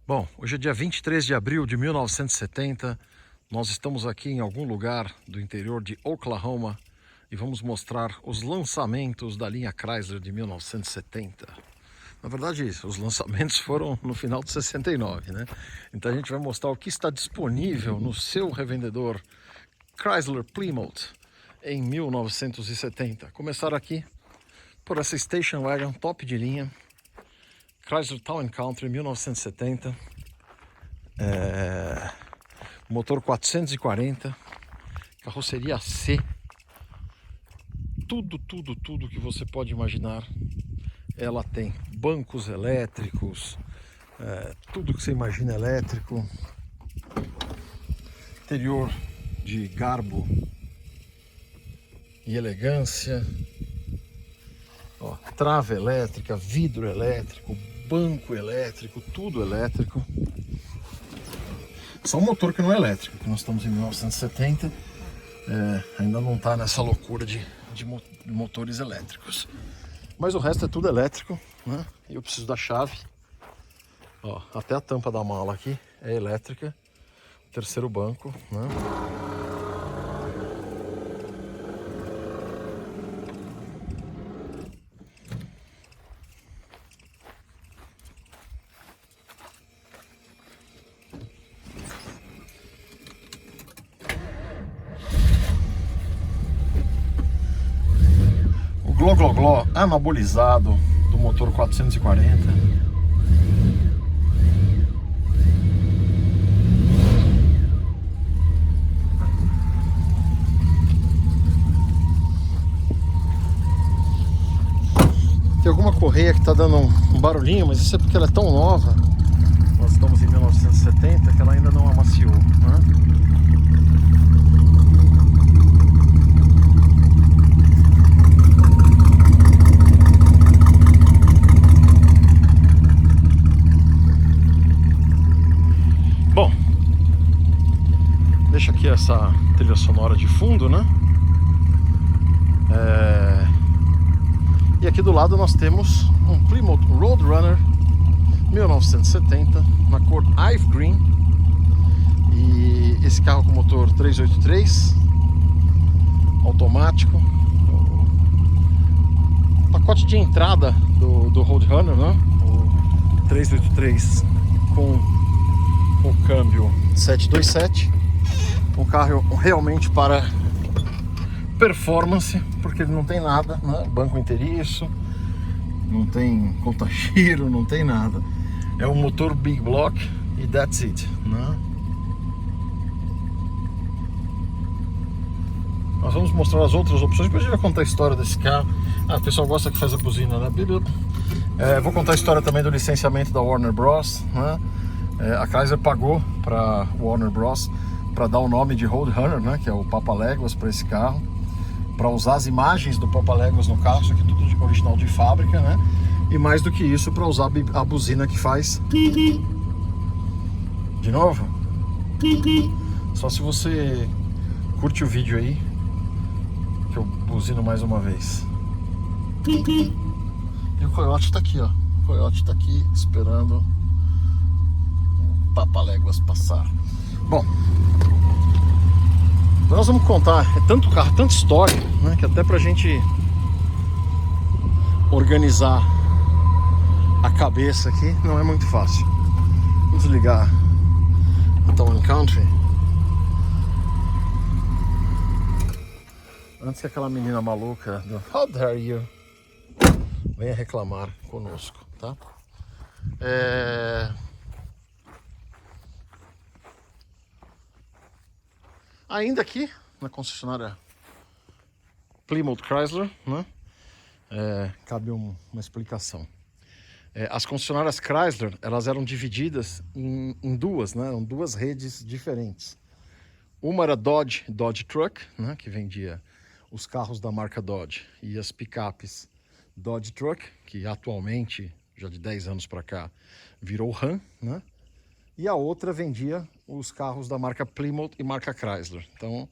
Bom, hoje é dia 23 de abril de 1970. Nós estamos aqui em algum lugar do interior de Oklahoma e vamos mostrar os lançamentos da linha Chrysler de 1970. Na verdade, os lançamentos foram no final de 69, né? Então a gente vai mostrar o que está disponível no seu revendedor Chrysler Plymouth em 1970. Começar aqui por essa Station Wagon top de linha Chrysler Town & Country 1970, motor 440, carroceria C, tudo que você pode imaginar. Ela tem bancos elétricos, tudo que você imagina elétrico, interior de garbo e elegância, ó, trava elétrica, vidro elétrico, banco elétrico, tudo elétrico. Só o motor que não é elétrico, que nós estamos em 1970, ainda não está nessa loucura de motores elétricos. Mas o resto é tudo elétrico, né? Eu preciso da chave. Ó, até a tampa da mala aqui é elétrica. Terceiro banco, né? Gló anabolizado do motor 440. Tem alguma correia que está dando um barulhinho, mas isso é porque ela é tão nova. Nós estamos em 1970 que ela ainda não amaciou, né? Bom, deixa aqui essa trilha sonora de fundo, né? E aqui do lado nós temos um Plymouth Roadrunner 1970 na cor Ive Green. E esse carro com motor 383 automático. O pacote de entrada do Roadrunner, né? O 383 com o câmbio 727, um carro realmente para performance, porque ele não tem nada, né? Banco inteiriço, não tem conta-giro, não tem nada. É um motor Big Block e that's it, né? Nós vamos mostrar as outras opções, depois a gente vai contar a história desse carro. O pessoal gosta que faz a buzina, né? Vou contar a história também do licenciamento da Warner Bros, né? A Chrysler pagou para Warner Bros. Para dar o nome de Roadrunner, né, que é o Papaléguas, para esse carro, para usar as imagens do Papaléguas no carro, isso aqui tudo original de fábrica, né? E mais do que isso, para usar a buzina que faz. De novo? Só se você curte o vídeo aí, que eu buzino mais uma vez. E o coiote tá aqui, ó. O coiote tá aqui esperando Papaléguas passar. Bom, agora nós vamos contar, é tanto carro, tanta história, né, que até pra gente organizar a cabeça aqui não é muito fácil. Vamos ligar a Town & Country antes que aquela menina maluca do How dare you venha reclamar conosco, tá? Ainda aqui na concessionária Plymouth Chrysler, né? Cabe uma explicação. As concessionárias Chrysler, elas eram divididas em duas, né? Eram duas redes diferentes. Uma era Dodge Truck, né? Que vendia os carros da marca Dodge, e as picapes Dodge Truck, que atualmente, já de 10 anos para cá, virou Ram, né? E a outra vendia os carros da marca Plymouth e marca Chrysler. Então,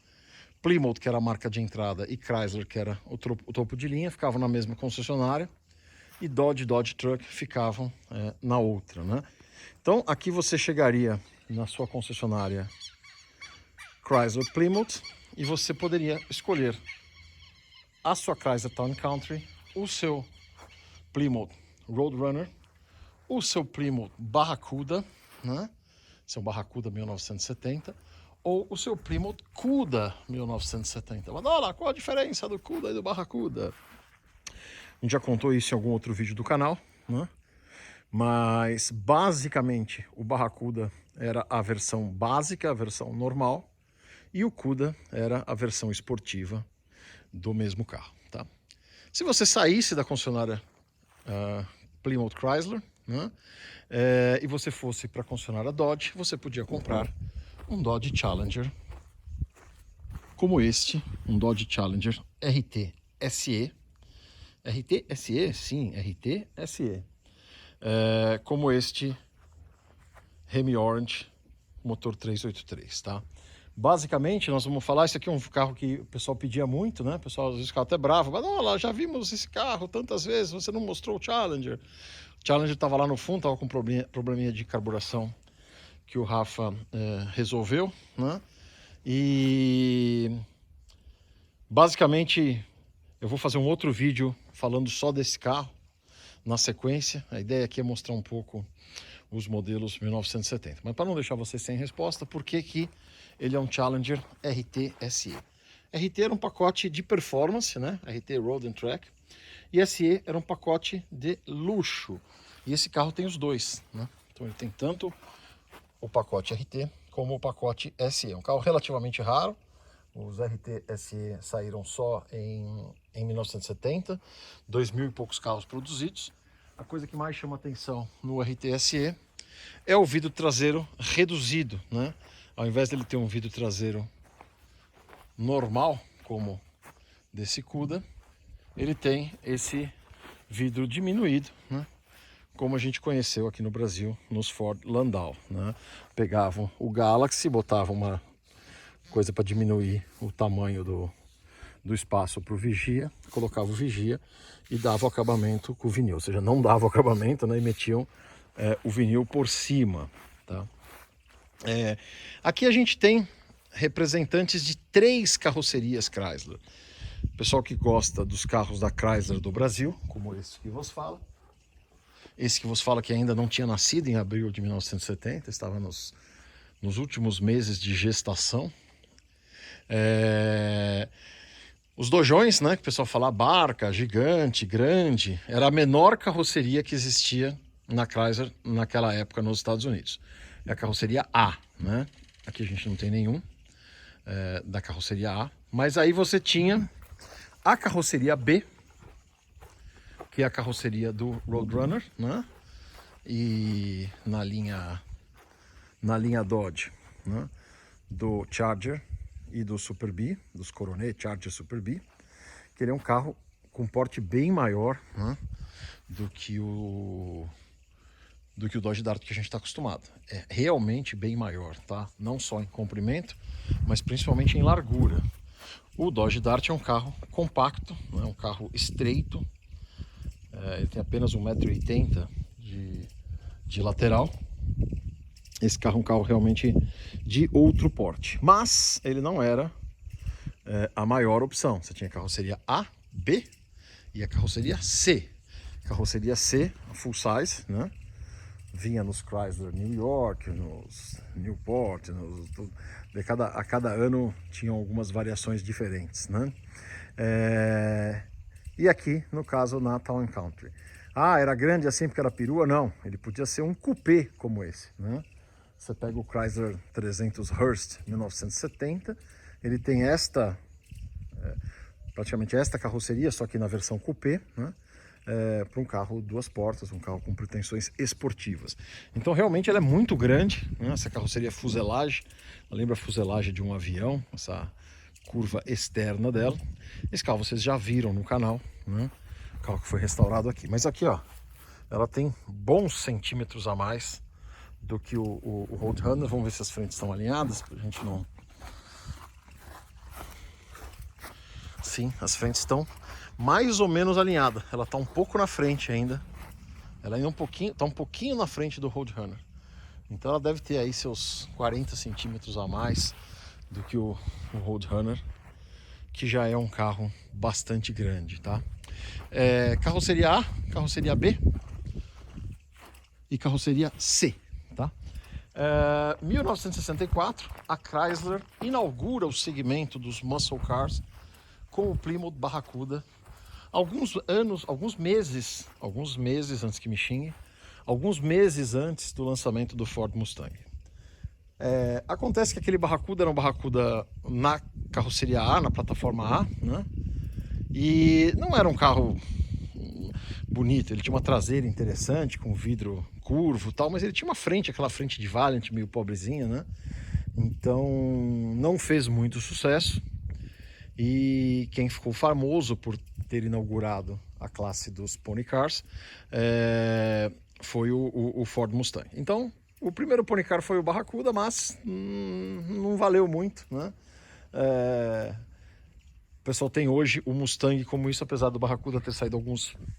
Plymouth, que era a marca de entrada, e Chrysler, que era o topo de linha, ficavam na mesma concessionária. E Dodge Truck ficavam na outra, né? Então aqui você chegaria na sua concessionária Chrysler Plymouth e você poderia escolher a sua Chrysler Town Country, o seu Plymouth Roadrunner, o seu Plymouth Barracuda, né? Seu Barracuda 1970, ou o seu Plymouth Cuda 1970. Mas olha, qual a diferença do Cuda e do Barracuda? A gente já contou isso em algum outro vídeo do canal, né? Mas basicamente o Barracuda era a versão básica, a versão normal, e o Cuda era a versão esportiva do mesmo carro, tá? Se você saísse da concessionária Plymouth Chrysler, né, e você fosse para a concessionária Dodge, você podia comprar um Dodge Challenger como este, um Dodge Challenger RT SE. RT SE? Sim, RT SE. Como este Hemi Orange motor 383, tá? Basicamente, nós vamos falar, isso aqui é um carro que o pessoal pedia muito, né? O pessoal às vezes ficava até bravo, mas olha, já vimos esse carro tantas vezes, você não mostrou o Challenger. O Challenger estava lá no fundo, estava com probleminha de carburação que o Rafa resolveu, né? E basicamente eu vou fazer um outro vídeo falando só desse carro na sequência. A ideia aqui é mostrar um pouco os modelos 1970. Mas para não deixar você sem resposta, por que que ele é um Challenger RT SE? RT era um pacote de performance, né? RT Road and Track. E SE era um pacote de luxo. E esse carro tem os dois, né? Então ele tem tanto o pacote RT como o pacote SE. É um carro relativamente raro. Os RT SE saíram só em 1970, 2.000 e poucos carros produzidos. A coisa que mais chama atenção no RT SE é o vidro traseiro reduzido, né? Ao invés dele ter um vidro traseiro normal, como desse Cuda, ele tem esse vidro diminuído, né? Como a gente conheceu aqui no Brasil nos Ford Landau, né? Pegavam o Galaxy, botavam uma coisa para diminuir o tamanho do espaço para o vigia, colocava o vigia e dava o acabamento com o vinil, ou seja, não dava o acabamento, né? E metiam o vinil por cima, tá? Aqui a gente tem representantes de 3 carrocerias Chrysler. O pessoal que gosta dos carros da Chrysler do Brasil, como esse que vos fala. Esse que vos fala que ainda não tinha nascido em abril de 1970, estava nos últimos meses de gestação. Os dojões, né, que o pessoal fala barca, gigante, grande, era a menor carroceria que existia na Chrysler naquela época nos Estados Unidos. É a carroceria A, né? Aqui a gente não tem nenhum da carroceria A, mas aí você tinha a carroceria B, que é a carroceria do Roadrunner, né? E na linha Dodge, né? Do Charger e do Super B, dos Coronet Charger Super B, que ele é um carro com porte bem maior, né? do que o Dodge Dart que a gente está acostumado. É realmente bem maior, tá? Não só em comprimento, mas principalmente em largura. O Dodge Dart é um carro compacto, né? Um carro estreito. Ele tem apenas 1,80 m de lateral. Esse carro é um carro realmente de outro porte. Mas ele não era a maior opção. Você tinha a carroceria A, B e a carroceria C. Carroceria C, full size, né? Vinha nos Chrysler New York, nos Newport, a cada ano tinham algumas variações diferentes, né? E aqui, no caso, na Town & Country. Ah, era grande assim porque era perua? Não, ele podia ser um coupé como esse, né? Você pega o Chrysler 300 Hurst 1970, ele tem praticamente esta carroceria, só que na versão coupé, né? Para um carro 2 portas, um carro com pretensões esportivas. Então realmente ela é muito grande, né? Essa carroceria fuselagem, lembra a fuselagem de um avião, essa curva externa dela. Esse carro vocês já viram no canal, né? O carro que foi restaurado aqui. Mas aqui, ó, ela tem bons centímetros a mais do que o Roadrunner. Vamos ver se as frentes estão alinhadas, pra gente não... Sim, as frentes estão mais ou menos alinhadas. Ela está um pouco na frente ainda. Ela ainda está um pouquinho na frente do Roadrunner. Então ela deve ter aí seus 40 centímetros a mais do que o Roadrunner, que já é um carro bastante grande, tá? Carroceria A, carroceria B e carroceria C, tá? 1964, a Chrysler inaugura o segmento dos muscle cars com o Plymouth Barracuda. Alguns meses antes que me xingue, alguns meses antes do lançamento do Ford Mustang. Acontece que aquele Barracuda era um Barracuda na carroceria A, na plataforma A, né? E não era um carro bonito, ele tinha uma traseira interessante, com vidro curvo e tal, mas ele tinha uma frente, aquela frente de Valiant meio pobrezinha, né? Então não fez muito sucesso. E quem ficou famoso por ter inaugurado a classe dos Pony Cars foi o Ford Mustang. Então, o primeiro Pony Car foi o Barracuda, mas não valeu muito, né? O pessoal tem hoje o Mustang como isso, apesar do Barracuda ter saído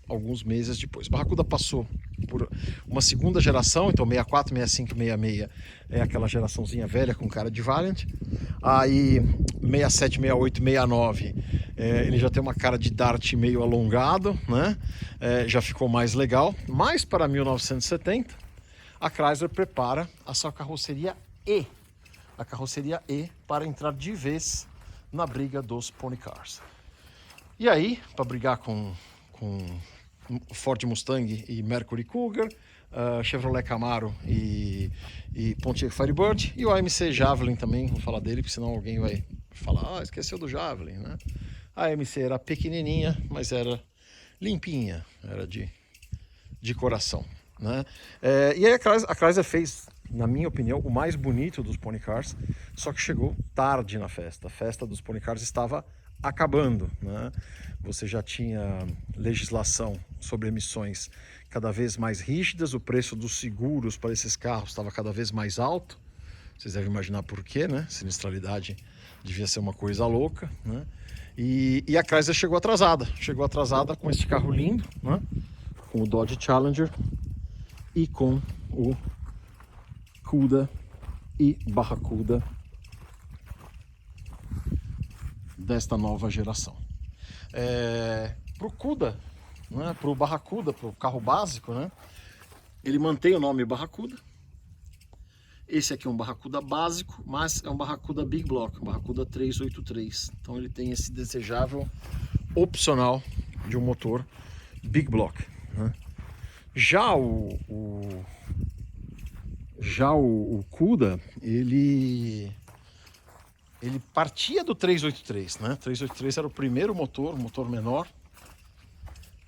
alguns meses depois. O Barracuda passou por uma segunda geração, então 64, 65, 66 é aquela geraçãozinha velha com cara de Valiant. Aí 67, 68, 69 ele já tem uma cara de Dart meio alongado, né? Já ficou mais legal. Mas para 1970, a Chrysler prepara a sua carroceria E. A carroceria E para entrar de vez na briga dos Pony Cars. E aí, para brigar com Ford Mustang e Mercury Cougar, Chevrolet Camaro e Pontiac Firebird, e o AMC Javelin também, vou falar dele, porque senão alguém vai falar, esqueceu do Javelin, né? A AMC era pequenininha, mas era limpinha, era de coração, né? E aí a Chrysler fez, na minha opinião, o mais bonito dos Pony Cars, só que chegou tarde na festa. A festa dos Pony Cars estava acabando, né? Você já tinha legislação sobre emissões cada vez mais rígidas, o preço dos seguros para esses carros estava cada vez mais alto. Vocês devem imaginar por quê, né? Sinistralidade devia ser uma coisa louca, né? E a Chrysler chegou atrasada com esse carro lindo, né? Com o Dodge Challenger e com o Cuda e Barracuda desta nova geração. Para o Cuda, né, para o Barracuda, para o carro básico, né, ele mantém o nome Barracuda. Esse aqui é um Barracuda básico, mas é um Barracuda Big Block, um Barracuda 383. Então ele tem esse desejável opcional de um motor Big Block, né? Já o Cuda, ele partia do 383, né? 383 era o primeiro motor menor.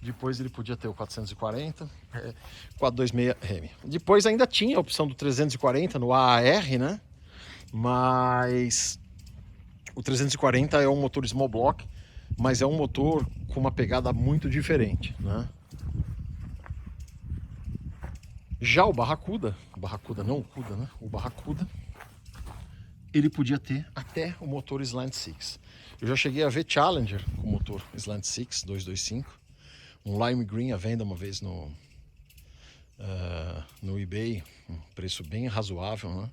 Depois ele podia ter o 440, 426 RM. Depois ainda tinha a opção do 340 no AAR, né? Mas o 340 é um motor small block, mas é um motor com uma pegada muito diferente, né? Já o Barracuda não o Cuda, né? O Barracuda, ele podia ter até o motor Slant Six. Eu já cheguei a ver Challenger com motor Slant Six 225, um lime green à venda uma vez no eBay, um preço bem razoável, né?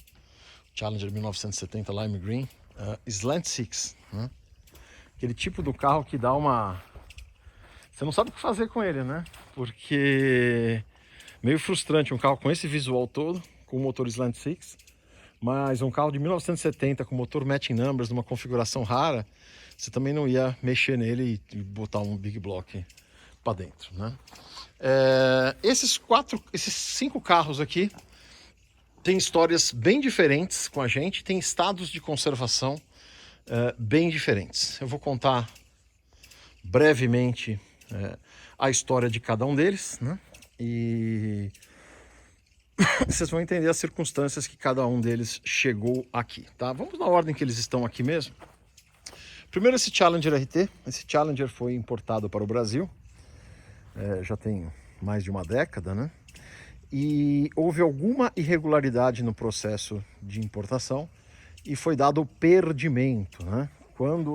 Challenger 1970 lime green, Slant Six, né? Aquele tipo do carro que dá uma... Você não sabe o que fazer com ele, né? Porque meio frustrante um carro com esse visual todo, com o motor Slant Six, mas um carro de 1970 com motor matching numbers, numa configuração rara, você também não ia mexer nele e botar um Big Block para dentro, né? Esses 5 carros aqui têm histórias bem diferentes com a gente, tem estados de conservação bem diferentes. Eu vou contar brevemente a história de cada um deles, né? E vocês vão entender as circunstâncias que cada um deles chegou aqui, tá? Vamos na ordem que eles estão aqui mesmo. Primeiro esse Challenger RT. Esse Challenger foi importado para o Brasil, já tem mais de uma década, né? E houve alguma irregularidade no processo de importação e foi dado o perdimento, né?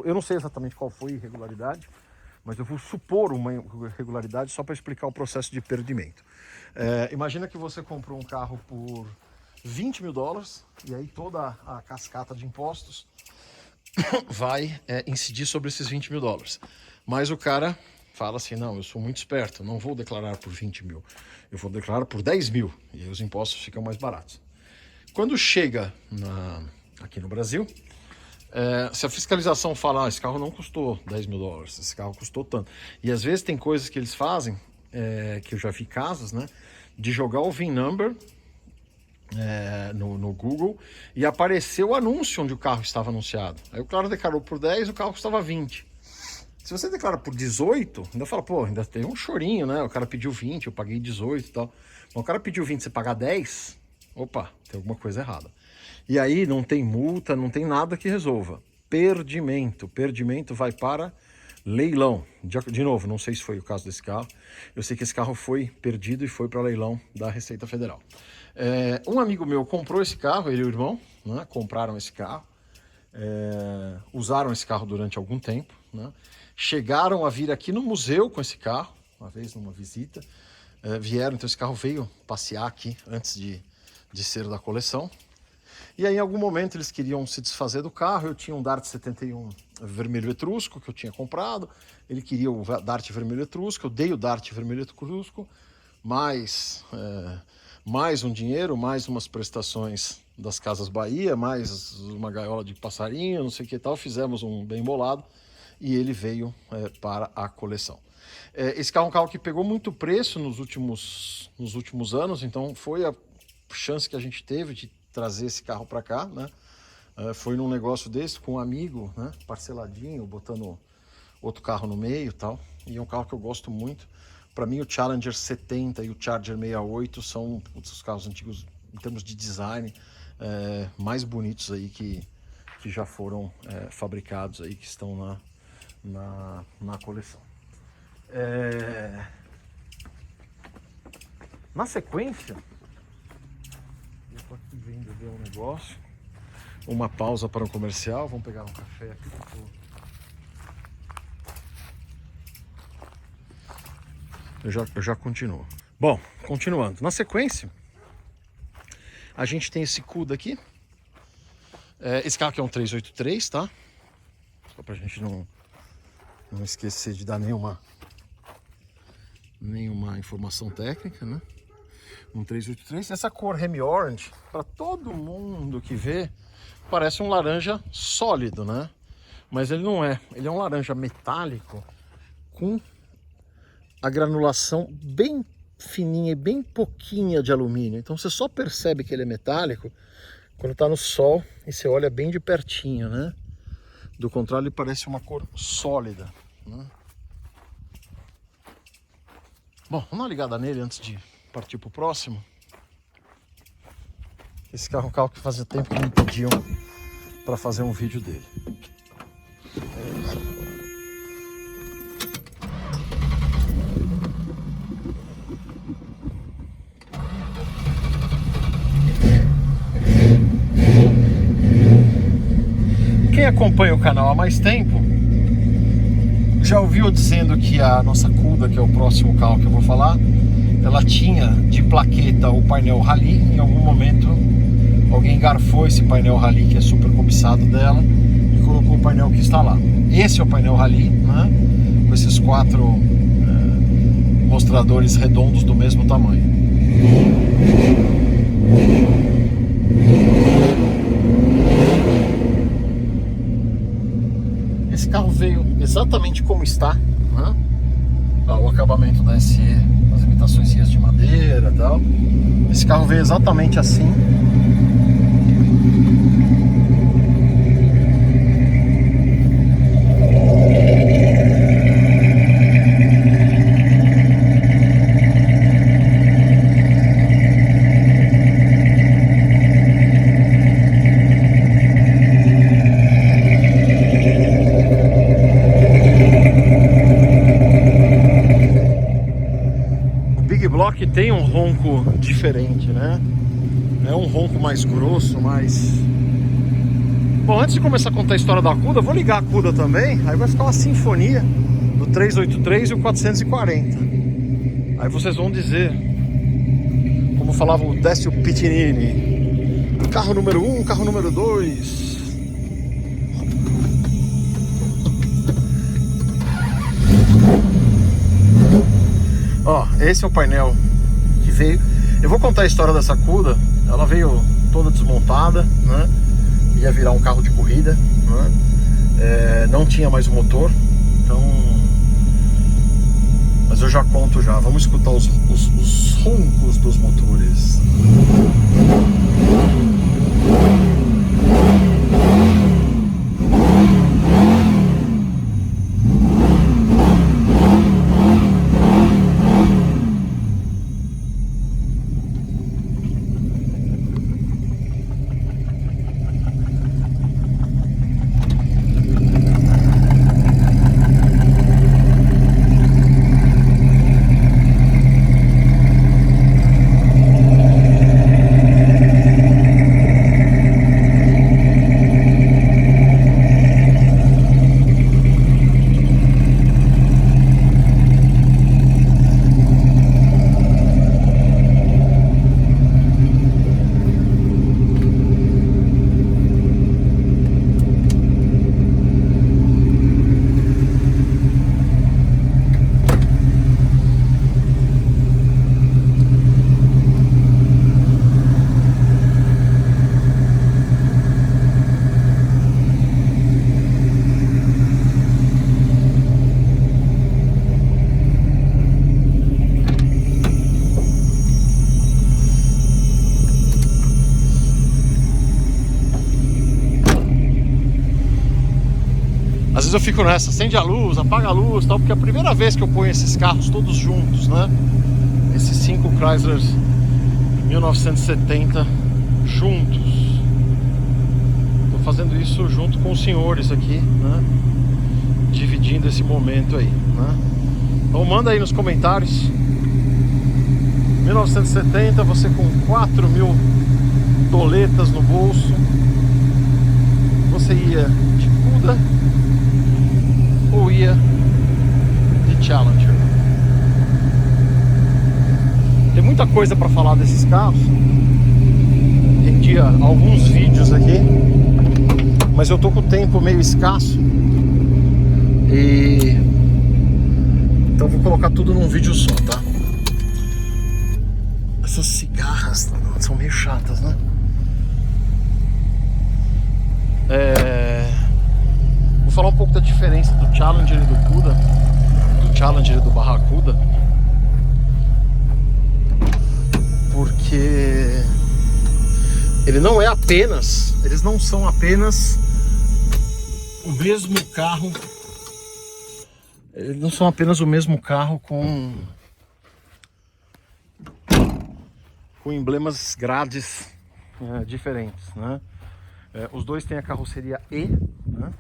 Eu não sei exatamente qual foi a irregularidade, mas eu vou supor uma irregularidade só para explicar o processo de perdimento. Imagina que você comprou um carro por 20 mil dólares, e aí toda a cascata de impostos vai incidir sobre esses 20 mil dólares. Mas o cara fala assim, não, eu sou muito esperto, não vou declarar por 20 mil, eu vou declarar por 10 mil, e aí os impostos ficam mais baratos. Quando chega aqui no Brasil, se a fiscalização fala, esse carro não custou 10 mil dólares, esse carro custou tanto. E às vezes tem coisas que eles fazem, que eu já vi casos, né, de jogar o VIN number no Google e apareceu o anúncio onde o carro estava anunciado. Aí o cara declarou por 10, o carro custava 20. Se você declara por 18, ainda fala, pô, ainda tem um chorinho, né? O cara pediu 20, eu paguei 18 e tal. Mas o cara pediu 20, você pagar 10, opa, tem alguma coisa errada. E aí não tem multa, não tem nada que resolva. Perdimento. Perdimento vai para leilão. De novo, não sei se foi o caso desse carro. Eu sei que esse carro foi perdido e foi para leilão da Receita Federal. Um amigo meu comprou esse carro, ele e o irmão, né, compraram esse carro. Usaram esse carro durante algum tempo, né, chegaram a vir aqui no museu com esse carro, uma vez numa visita. Vieram, então esse carro veio passear aqui antes de ser da coleção. E aí, em algum momento, eles queriam se desfazer do carro. Eu tinha um Dart 71 vermelho etrusco que eu tinha comprado. Ele queria o Dart vermelho etrusco. Eu dei o Dart vermelho etrusco, mais um dinheiro, mais umas prestações das Casas Bahia, mais uma gaiola de passarinho, não sei o que tal. Fizemos um bem bolado e ele veio para a coleção. Esse carro é um carro que pegou muito preço nos últimos anos, então foi a chance que a gente teve de trazer esse carro para cá, né? Foi num negócio desse com um amigo, né? Parceladinho, botando outro carro no meio e tal. E é um carro que eu gosto muito. Para mim, o Challenger 70 e o Charger 68 são os carros antigos, em termos de design, mais bonitos aí que já foram fabricados aí, que estão na coleção. Na sequência, eu estou aqui vendo ver um negócio, uma pausa para um comercial. Vamos pegar um café aqui. Eu já continuo. Bom, continuando. Na sequência, a gente tem esse CUDA aqui. Esse carro aqui é um 383, tá? Só pra gente não esquecer de dar nenhuma informação técnica, né? Um 383. Essa cor Remy Orange, para todo mundo que vê, parece um laranja sólido, né? Mas ele não é. Ele é um laranja metálico com a granulação bem fininha e bem pouquinha de alumínio. Então você só percebe que ele é metálico quando está no sol e você olha bem de pertinho, né? Do contrário, ele parece uma cor sólida, né? Bom, vamos dar uma ligada nele antes de partir para o próximo. Esse carro é um carro que fazia tempo que me pediam para fazer um vídeo dele. Quem acompanha o canal há mais tempo já ouviu dizendo que a nossa CUDA, que é o próximo carro que eu vou falar, ela tinha de plaqueta o painel Rally. Em algum momento alguém garfou esse painel Rally, que é super cobiçado dela, e colocou o painel que está lá. Esse é o painel Rally, né? Com esses 4 mostradores redondos do mesmo tamanho. Esse carro veio exatamente como está, né? O acabamento da SE, as imitações de madeira e tal. Esse carro veio exatamente assim. Que tem um ronco diferente, né? É um ronco mais grosso, mais... Bom, antes de começar a contar a história da CUDA, vou ligar a CUDA também. Aí vai ficar uma sinfonia do 383 e o 440. Aí vocês vão dizer, como falava o Décio Pitinini, Carro número 1, carro número 2. Ó, esse é o painel que veio. Eu vou contar a história dessa Cuda. Ela veio toda desmontada, né? Ia virar um carro de corrida, né? Não tinha mais o motor, então... Mas eu já conto já. Vamos escutar os roncos dos motores. Às vezes eu fico nessa, acende a luz, apaga a luz, tal, porque é a primeira vez que eu ponho esses carros todos juntos, né? Esses 5 Chryslers 1970 juntos. Tô fazendo isso junto com os senhores aqui, né? Dividindo esse momento aí, né? Então manda aí nos comentários. 1970, você com 4.000 doletas no bolso, você ia de Cuda ou ia de Challenger? Tem muita coisa para falar desses carros. Rendia alguns vídeos aqui, mas eu tô com o tempo meio escasso e então vou colocar tudo num vídeo só, tá? Essas cigarras são meio chatas, né? Vou falar um pouco da diferença do Challenger e do Cuda, do Challenger e do Barracuda, porque eles não são apenas o mesmo carro, eles não são apenas o mesmo carro com emblemas grades diferentes, né? Os dois têm a carroceria E, né?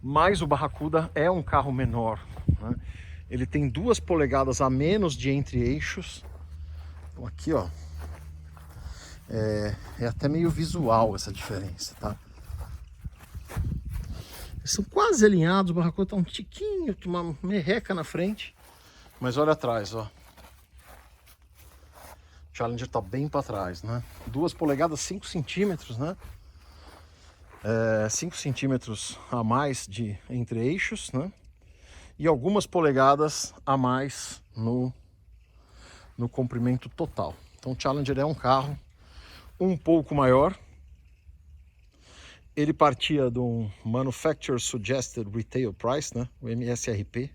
Mas o Barracuda é um carro menor, né? Ele tem 2 polegadas a menos de entre-eixos. Então aqui, ó, é até meio visual essa diferença, tá? Eles são quase alinhados, o Barracuda tá um tiquinho, uma merreca na frente, mas olha atrás, ó. O Challenger tá bem para trás, né? 2 polegadas, 5 centímetros, né? 5 centímetros a mais de entre-eixos, né? E algumas polegadas a mais no comprimento total. Então o Challenger é um carro um pouco maior. Ele partia de um Manufacturer Suggested Retail Price, né? O MSRP.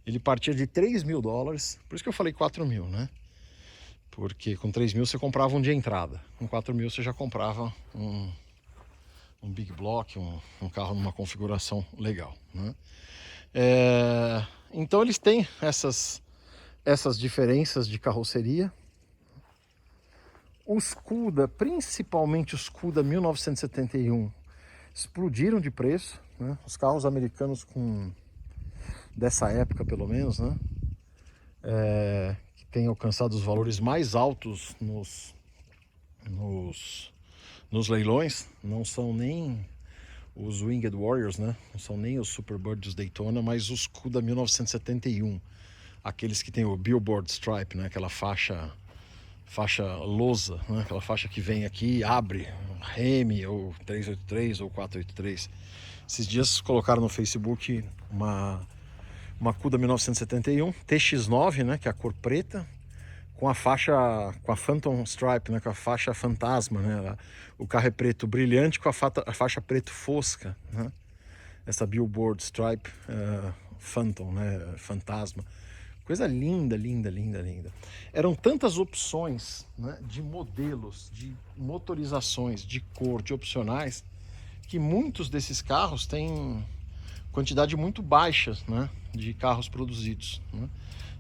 Ele partia de $3.000, por isso que eu falei 4.000, né? Porque com 3.000 você comprava um de entrada, com 4.000 você já comprava um Big Block, um carro numa configuração legal, né? Então eles têm essas diferenças de carroceria. Os Cuda, principalmente os Cuda 1971, explodiram de preço, né? Os carros americanos dessa época pelo menos, né? Que tem alcançado os valores mais altos nos leilões. Não são nem os Winged Warriors, né? Não são nem os Superbirds Daytona, mas os Cuda 1971, aqueles que tem o Billboard Stripe, né? Aquela faixa faixa lousa, né? Aquela faixa que vem aqui e abre, Remy ou 383 ou 483. Esses dias colocaram no Facebook uma Cuda 1971 TX9, né, que é a cor preta, com a faixa, com a Phantom Stripe, né, com a faixa fantasma, né? O carro é preto brilhante com a faixa preto fosca, né? Essa Billboard Stripe Phantom, né, fantasma. Coisa linda, linda, linda, linda. Eram tantas opções, né, de modelos, de motorizações, de cor, de opcionais, que muitos desses carros têm quantidade muito baixa, né, de carros produzidos, né?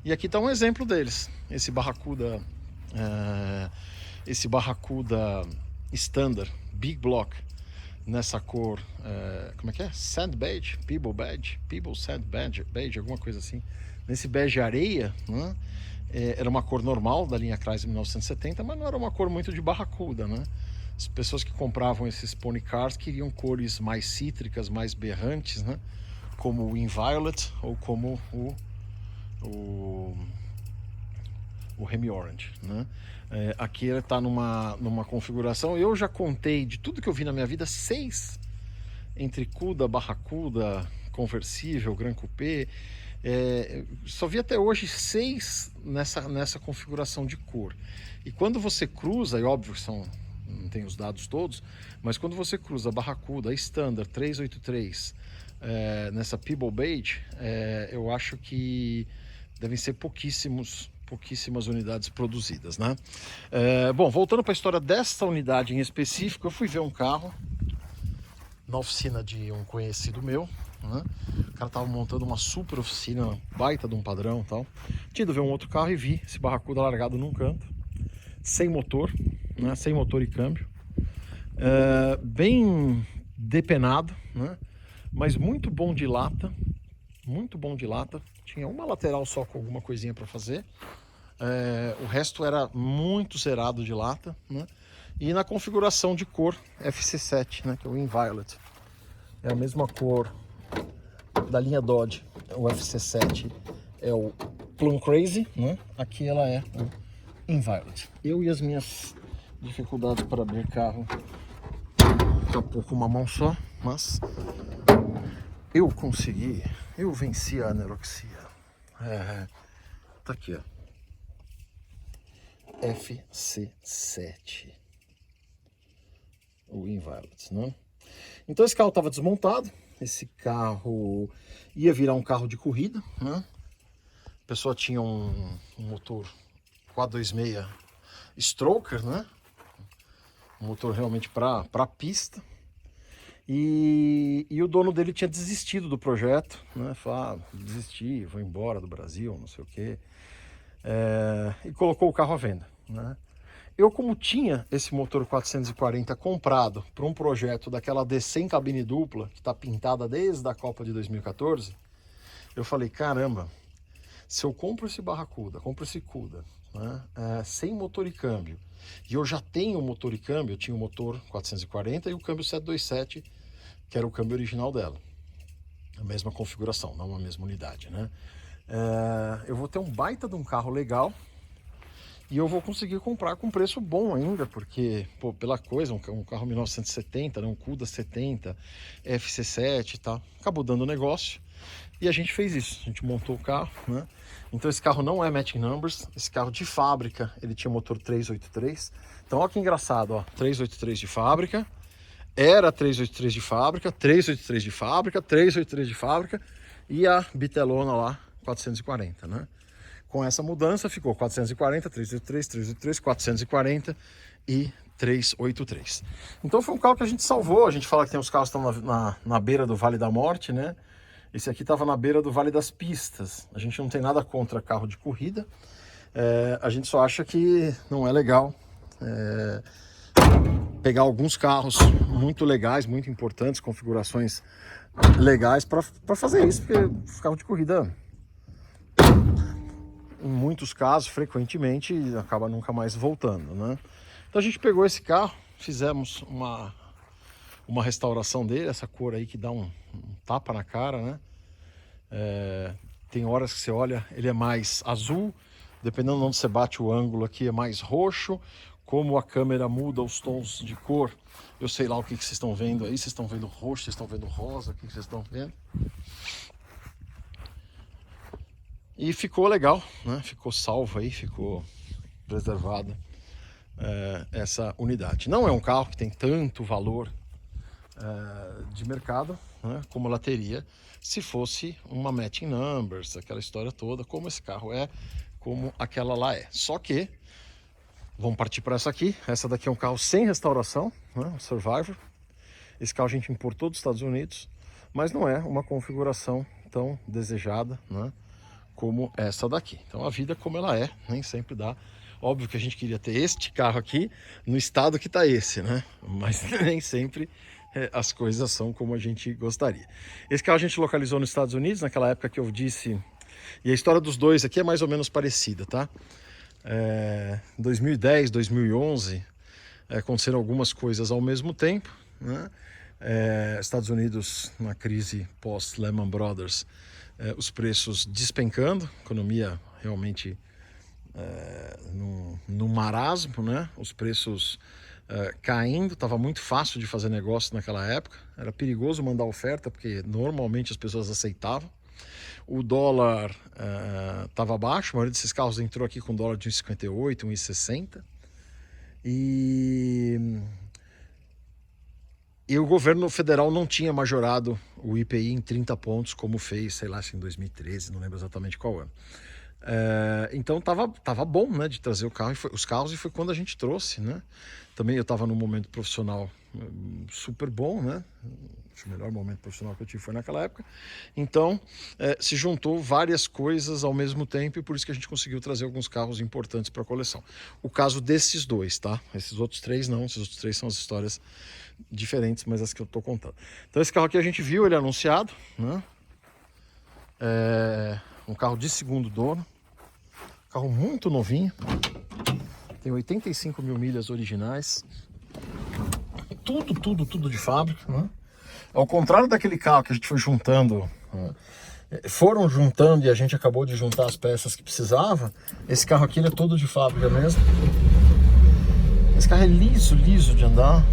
E aqui está um exemplo deles. Esse Barracuda Standard Big Block, nessa cor, como é que é? Sand Beige, People Sand Beige, alguma coisa assim. Nesse bege areia, né? Era uma cor normal da linha Chrysler 1970, mas não era uma cor muito de Barracuda, né? As pessoas que compravam esses pony cars queriam cores mais cítricas, mais berrantes, né? Como o Inviolate ou como o Remy Orange, né? Aqui ele está numa configuração, eu já contei de tudo que eu vi na minha vida, 6 entre Cuda, Barracuda, conversível, Gran Coupé, só vi até hoje 6 nessa configuração de cor. E quando você cruza, e óbvio não tem os dados todos, mas quando você cruza a Barracuda, a Standard 383, nessa People Beige, eu acho que devem ser pouquíssimas unidades produzidas, né? Bom, voltando para a história desta unidade em específico, eu fui ver um carro na oficina de um conhecido meu, né? O cara tava montando uma super oficina, baita de um padrão e tal. Tinha ido ver um outro carro e vi esse Barracuda largado num canto, sem motor, né? Sem motor e câmbio, bem depenado, né? Mas muito bom de lata, muito bom de lata. Tinha uma lateral só com alguma coisinha para fazer. O resto era muito zerado de lata, né? E na configuração de cor FC7, né, que é o Inviolate. É a mesma cor da linha Dodge. O FC7 é o Plum Crazy, né? Aqui ela é o Inviolate. Eu e as minhas dificuldades para abrir carro, capô com uma mão só, mas eu consegui, eu venci a anorexia. Tá aqui, ó. FC7, o Inviolate, né? Então esse carro estava desmontado, esse carro ia virar um carro de corrida, né? A pessoa tinha um motor 426 Stroker, né? Um motor realmente para pista. E o dono dele tinha desistido do projeto, né? Falou, desisti, vou embora do Brasil, não sei o quê. E colocou o carro à venda, né? Eu, como tinha esse motor 440 comprado para um projeto daquela DC em cabine dupla, que está pintada desde a Copa de 2014, eu falei, caramba, se eu compro esse Barracuda, compro esse Cuda, né, sem motor e câmbio, e eu já tenho motor e câmbio, eu tinha o motor 440 e o câmbio 727, que era o câmbio original dela, a mesma configuração, não a mesma unidade, né? Eu vou ter um baita de um carro legal e eu vou conseguir comprar com preço bom ainda, porque, pô, pela coisa, um carro 1970, né, um Cuda 70, FC7 e tal, acabou dando negócio e a gente fez isso, a gente montou o carro, né? Então esse carro não é matching numbers, esse carro de fábrica, ele tinha motor 383, então olha que engraçado, ó, 383 de fábrica, era 383 de fábrica, 383 de fábrica, 383 de fábrica e a bitelona lá, 440, né? Com essa mudança ficou 440, 383, 383, 440 e 383. Então foi um carro que a gente salvou. A gente fala que tem os carros que estão na beira do Vale da Morte, né? Esse aqui estava na beira do Vale das Pistas. A gente não tem nada contra carro de corrida. A gente só acha que não é legal pegar alguns carros muito legais, muito importantes, configurações legais para fazer isso, porque carro de corrida, em muitos casos, frequentemente, acaba nunca mais voltando, né? Então a gente pegou esse carro, fizemos uma restauração dele, essa cor aí que dá um tapa na cara, né? Tem horas que você olha, ele é mais azul, dependendo de onde você bate o ângulo aqui, é mais roxo. Como a câmera muda os tons de cor, eu sei lá o que vocês estão vendo aí. Vocês estão vendo roxo, vocês estão vendo rosa, o que vocês estão vendo? E ficou legal, né? Ficou salvo aí, ficou preservada essa unidade. Não é um carro que tem tanto valor de mercado, né, como ela teria se fosse uma matching numbers, aquela história toda, como esse carro é, como aquela lá é. Só que vamos partir para essa aqui. Essa daqui é um carro sem restauração, né, um Survivor. Esse carro a gente importou dos Estados Unidos, mas não é uma configuração tão desejada, né, como essa daqui. Então a vida como ela é, nem sempre dá. Óbvio que a gente queria ter este carro aqui no estado que está esse, né? Mas nem sempre as coisas são como a gente gostaria. Esse carro a gente localizou nos Estados Unidos, naquela época que eu disse. E a história dos dois aqui é mais ou menos parecida, tá? 2010, 2011, aconteceram algumas coisas ao mesmo tempo, né? Estados Unidos na crise pós-Lehman Brothers, os preços despencando, economia realmente no marasmo, né? Os preços caindo, estava muito fácil de fazer negócio naquela época, era perigoso mandar oferta porque normalmente as pessoas aceitavam. O dólar estava baixo, a maioria desses carros entrou aqui com dólar de 1,58, 1,60 e o governo federal não tinha majorado o IPI em 30 pontos como fez, sei lá, em 2013, não lembro exatamente qual ano. Então tava bom, né, de trazer os carros, e foi quando a gente trouxe, né? Também eu estava num momento profissional super bom, né? O melhor momento profissional que eu tive foi naquela época. Então se juntou várias coisas ao mesmo tempo, e por isso que a gente conseguiu trazer alguns carros importantes para a coleção. O caso desses dois, tá? Esses outros três não, esses outros três são as histórias diferentes, mas as que eu tô contando. Então esse carro aqui a gente viu ele anunciado, né? Um carro de segundo dono. Carro muito novinho, tem 85 mil milhas originais, tudo de fábrica, né? Ao contrário daquele carro que a gente foi juntando, foram juntando e a gente acabou de juntar as peças que precisava, esse carro aqui ele é todo de fábrica mesmo. Esse carro é liso de andar.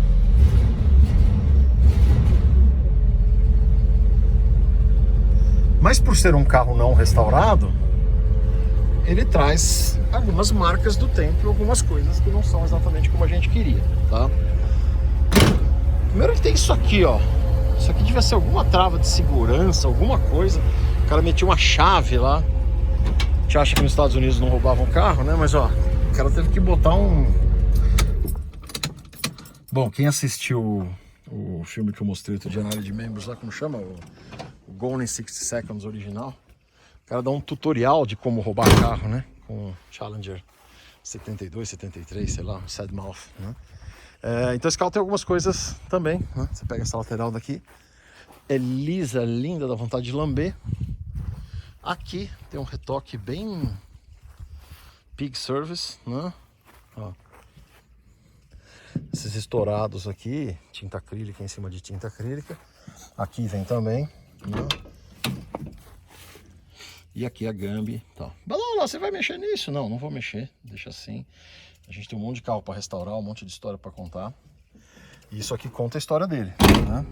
Mas por ser um carro não restaurado, ele traz algumas marcas do tempo, algumas coisas que não são exatamente como a gente queria, tá? Primeiro ele tem isso aqui, ó. Isso aqui devia ser alguma trava de segurança, alguma coisa. O cara metia uma chave lá. A gente acha que nos Estados Unidos não roubavam carro, né? Mas ó, o cara teve que botar um... Bom, quem assistiu o filme que eu mostrei outro dia na área de membros lá, como chama? O Gone in 60 Seconds original. O cara dá um tutorial de como roubar carro, né? Com o Challenger 72, 73, sei lá, Sadmouth, né? Então esse carro tem algumas coisas também, né? Você pega essa lateral daqui, é lisa, linda, dá vontade de lamber. Aqui tem um retoque bem Pig Service, né? Ó. Esses estourados aqui, tinta acrílica em cima de tinta acrílica. Aqui vem também, né? E aqui a Gambi, tá. Balola, você vai mexer nisso? Não, não vou mexer, deixa assim. A gente tem um monte de carro para restaurar, um monte de história para contar. E isso aqui conta a história dele, né?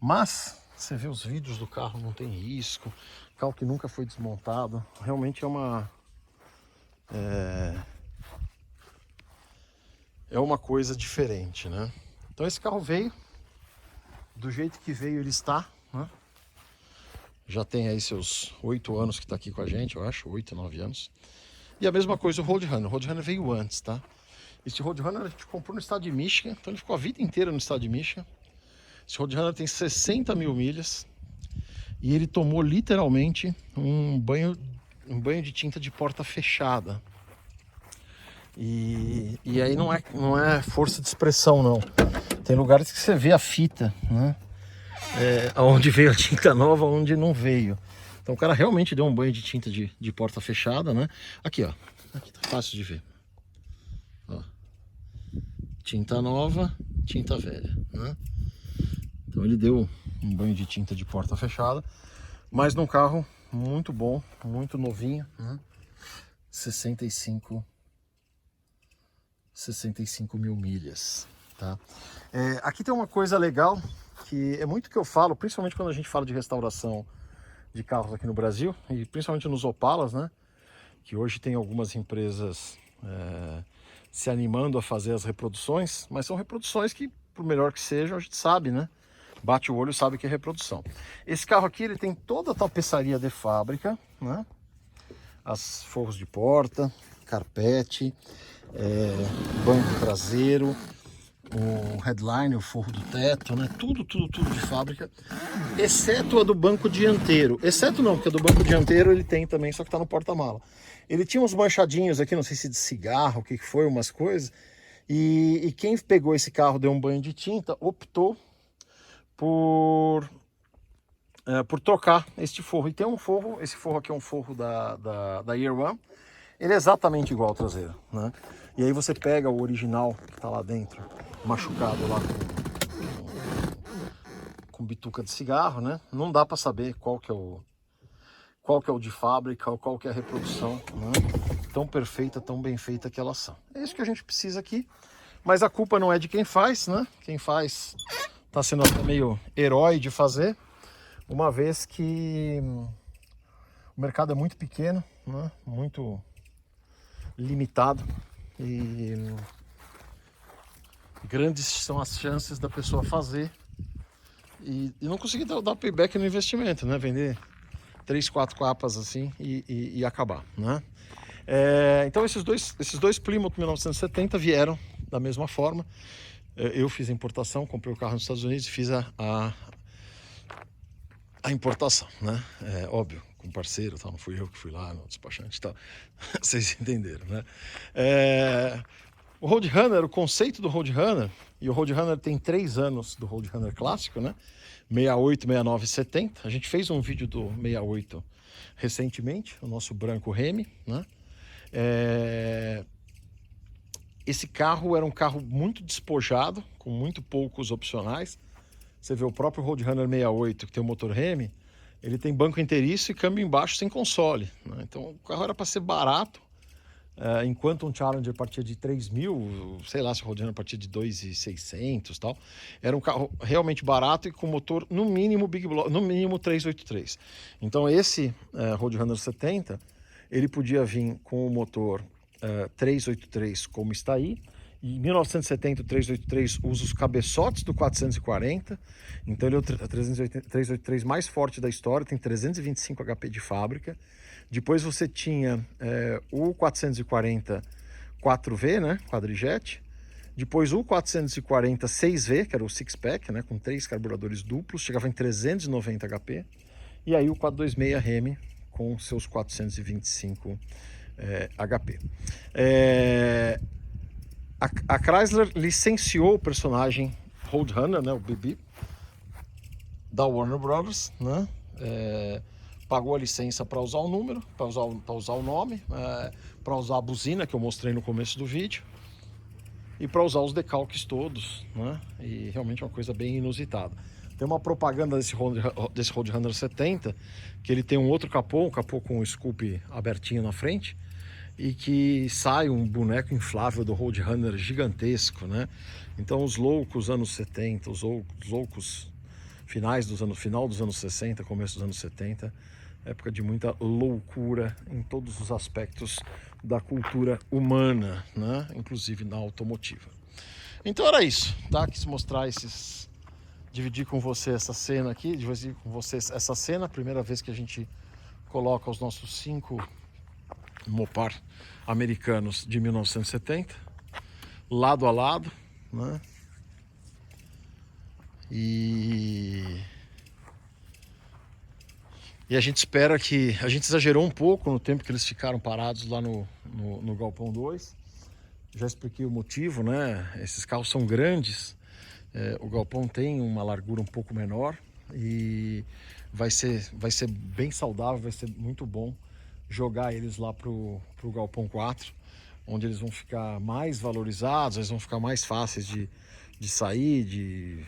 Mas você vê os vídeos do carro, não tem risco. Carro que nunca foi desmontado. Realmente é uma coisa diferente, né? Então esse carro veio do jeito que veio, ele está, né? Já tem aí seus 8 anos que está aqui com a gente, eu acho, 8, 9 anos. E a mesma coisa o Roadrunner. O Roadrunner veio antes, tá? Esse Roadrunner a gente comprou no estado de Michigan, então ele ficou a vida inteira no estado de Michigan. Esse Roadrunner tem 60 mil milhas e ele tomou literalmente um banho de tinta de porta fechada. E aí não é força de expressão, não. Tem lugares que você vê a fita, né? Onde veio a tinta nova, onde não veio. Então o cara realmente deu um banho de tinta de porta fechada, né? Aqui, ó. Aqui tá fácil de ver. Ó. Tinta nova, tinta velha, né? Então ele deu um banho de tinta de porta fechada, mas num carro muito bom, muito novinho, né? 65 mil milhas, tá? Aqui tem uma coisa legal, que é muito que eu falo, principalmente quando a gente fala de restauração de carros aqui no Brasil, e principalmente nos Opalas, né? Que hoje tem algumas empresas se animando a fazer as reproduções, mas são reproduções que, por melhor que sejam, a gente sabe, né? Bate o olho e sabe que é reprodução. Esse carro aqui, ele tem toda a tapeçaria de fábrica, né? As forros de porta, carpete, banco traseiro, o headline, o forro do teto, né? Tudo de fábrica, exceto a do banco dianteiro. Exceto não, porque a do banco dianteiro ele tem também, só que tá no porta-mala. Ele tinha uns manchadinhos aqui, não sei se de cigarro, o que foi, umas coisas. E quem pegou esse carro, deu um banho de tinta, optou por trocar este forro. E tem um forro, esse forro aqui é um forro da Year One. Ele é exatamente igual ao traseiro, né? E aí você pega o original que tá lá dentro, machucado lá com bituca de cigarro, né? Não dá para saber qual que é o de fábrica ou qual que é a reprodução, né? Tão perfeita, tão bem feita que elas são. É isso que a gente precisa aqui, mas a culpa não é de quem faz, né? Quem faz tá sendo até meio herói de fazer, uma vez que o mercado é muito pequeno, né? Muito limitado e grandes são as chances da pessoa fazer e não conseguir dar payback no investimento, né? Vender 3, 4 capas assim e acabar, né? Então esses dois Plymouth 1970 vieram da mesma forma. Eu fiz a importação, comprei o carro nos Estados Unidos e fiz a importação, né? Óbvio, com parceiro, tal, não fui eu que fui lá no despachante e tal. Vocês entenderam, né? O Roadrunner, o conceito do Roadrunner, e o Roadrunner tem 3 anos do Roadrunner clássico, né? 68, 69 e 70. A gente fez um vídeo do 68 recentemente, o nosso branco Remy, né? Esse carro era um carro muito despojado, com muito poucos opcionais. Você vê o próprio Roadrunner 68, que tem o motor Remy, ele tem banco inteiriço e câmbio embaixo sem console, né? Então o carro era para ser barato, enquanto um Challenger partia de 3 mil, sei lá se o Roadrunner partia de 2.600 e tal. Era um carro realmente barato e com motor no mínimo Big Block, no mínimo 383. Então esse Roadrunner 70, ele podia vir com o motor 383 como está aí. Em 1970 o 383 usa os cabeçotes do 440, então ele é o 383 mais forte da história, tem 325 HP de fábrica. Depois você tinha o 440 4V, né, quadrijet. Depois o 440 6V, que era o six-pack, né, com 3 carburadores duplos, chegava em 390 HP. E aí o 426 Remy com seus 425 HP. A Chrysler licenciou o personagem Roadrunner, né, o BB, da Warner Brothers, né? Pagou a licença para usar o número, para usar o nome, para usar a buzina que eu mostrei no começo do vídeo e para usar os decalques todos, né? E realmente é uma coisa bem inusitada. Tem uma propaganda desse Roadrunner 70 que ele tem um outro capô, um capô com o scoop abertinho na frente, e que sai um boneco inflável do Roadrunner gigantesco, né? Então os loucos anos 70, os loucos final dos anos 60, começo dos anos 70, época de muita loucura em todos os aspectos da cultura humana, né? Inclusive na automotiva. Então era isso, tá? Quis mostrar dividir com você essa cena aqui, dividir com vocês essa cena, primeira vez que a gente coloca os nossos 5 Mopar americanos de 1970, lado a lado, né? E a gente espera que... A gente exagerou um pouco no tempo que eles ficaram parados lá no Galpão 2. Já expliquei o motivo, né? Esses carros são grandes, o galpão tem uma largura um pouco menor e vai ser bem saudável, vai ser muito bom jogar eles lá pro Galpão 4, onde eles vão ficar mais valorizados, eles vão ficar mais fáceis de sair,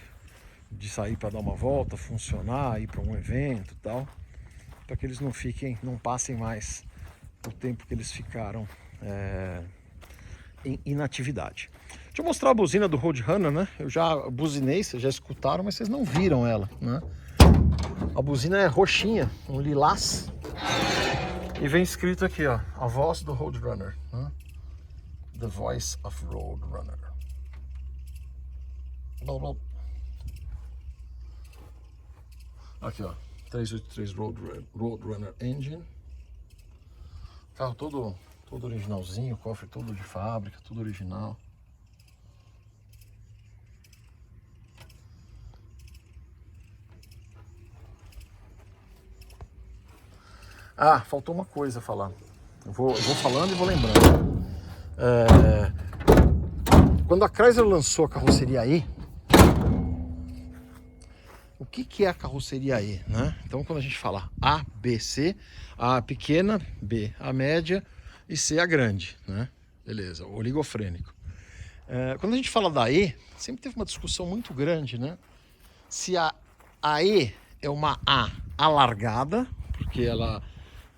de sair para dar uma volta, funcionar, ir para um evento e tal, para que eles não passem mais o tempo que eles ficaram em inatividade. Deixa eu mostrar a buzina do Roadrunner, né? Eu já buzinei, vocês já escutaram, mas vocês não viram ela, né? A buzina é roxinha, um lilás. E vem escrito aqui, ó, a voz do Roadrunner, né? The Voice of Roadrunner. Aqui, ó, 383 Roadrunner Engine. Carro todo originalzinho, cofre todo de fábrica, tudo original. Ah, faltou uma coisa a falar. Eu vou falando e vou lembrando. Quando a Chrysler lançou a carroceria E, o que é a carroceria E, né? Então, quando a gente fala A, B, C, A a pequena, B a média e C a grande, né? Beleza, oligofrênico. Quando a gente fala da E, sempre teve uma discussão muito grande, né? Se a E é uma A alargada, porque ela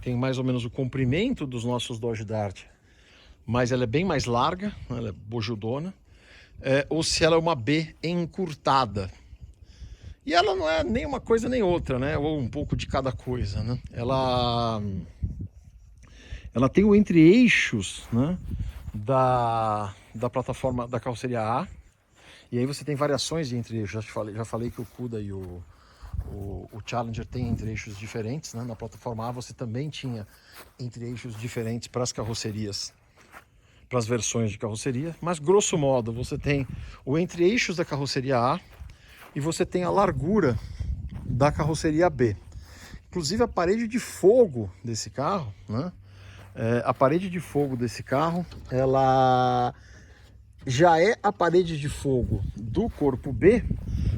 tem mais ou menos o comprimento dos nossos Dodge Dart, mas ela é bem mais larga, ela é bojudona, ou se ela é uma B encurtada. E ela não é nem uma coisa nem outra, né? Ou um pouco de cada coisa, né? Ela tem o entre-eixos, né? da plataforma da carroceria A. E aí você tem variações de entre-eixos. Já falei que o Cuda e o Challenger tem entre-eixos diferentes, né? Na plataforma A você também tinha entre-eixos diferentes para as carrocerias, para as versões de carroceria. Mas grosso modo você tem o entre-eixos da carroceria A e você tem a largura da carroceria B. Inclusive a parede de fogo desse carro, né? A parede de fogo desse carro, ela já é a parede de fogo do corpo B,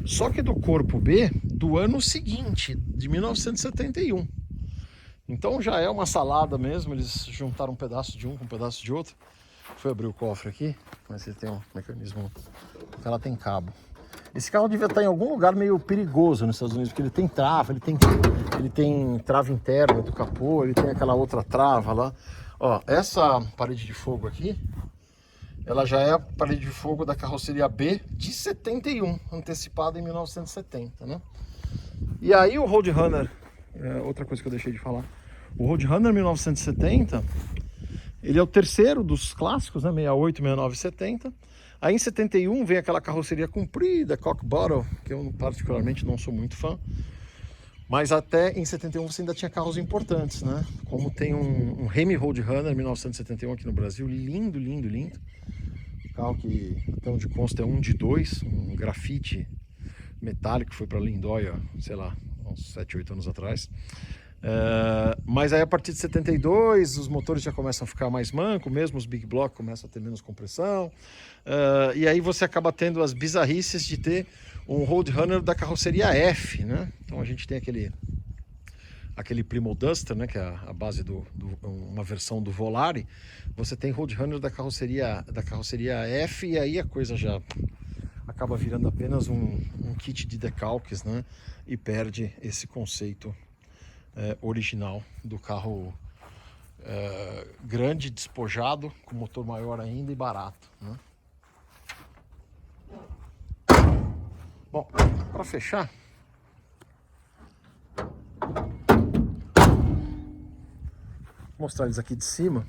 só que do corpo B do ano seguinte, de 1971. Então já é uma salada mesmo, eles juntaram um pedaço de um com um pedaço de outro. Fui abrir o cofre aqui, mas ele tem um mecanismo, ela tem cabo. Esse carro devia estar em algum lugar meio perigoso nos Estados Unidos, porque ele tem trava, ele tem trava interna do capô, ele tem aquela outra trava lá. Ó, essa parede de fogo aqui, ela já é a parede de fogo da carroceria B de 71, antecipada em 1970, né? E aí o Roadrunner, outra coisa que eu deixei de falar, o Roadrunner 1970, ele é o terceiro dos clássicos, né? 68, 69 e 70. Aí em 71 vem aquela carroceria comprida, cock bottle, que eu particularmente não sou muito fã. Mas até em 71 você ainda tinha carros importantes, né? Como tem um Hemi Roadrunner 1971 aqui no Brasil, lindo, lindo, lindo. Carro que, até onde consta, é um de dois, um grafite metálico que foi para Lindóia, sei lá, uns 7, 8 anos atrás. Mas aí a partir de 72 os motores já começam a ficar mais manco, mesmo os Big Block começam a ter menos compressão, e aí você acaba tendo as bizarrices de ter um Roadrunner da carroceria F, né? Então a gente tem aquele Plymouth Duster, né, que é a base uma versão do Volare. Você tem Roadrunner da carroceria F, e aí a coisa já acaba virando apenas um kit de decalques, né? E perde esse conceito original do carro grande, despojado, com motor maior ainda e barato, né? Bom, para fechar, vou mostrar eles aqui de cima.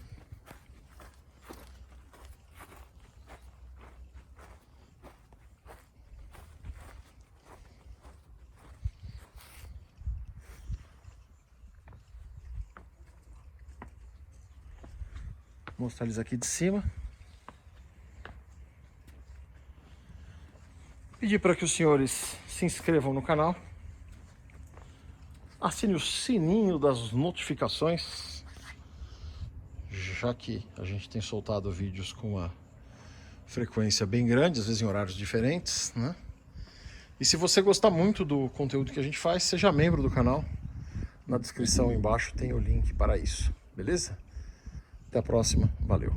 Mostrar eles aqui de cima. Pedir para que os senhores se inscrevam no canal, assine o sininho das notificações, já que a gente tem soltado vídeos com uma frequência bem grande, às vezes em horários diferentes, né? E se você gostar muito do conteúdo que a gente faz, seja membro do canal. Na descrição embaixo tem o link para isso, beleza? Até a próxima, valeu!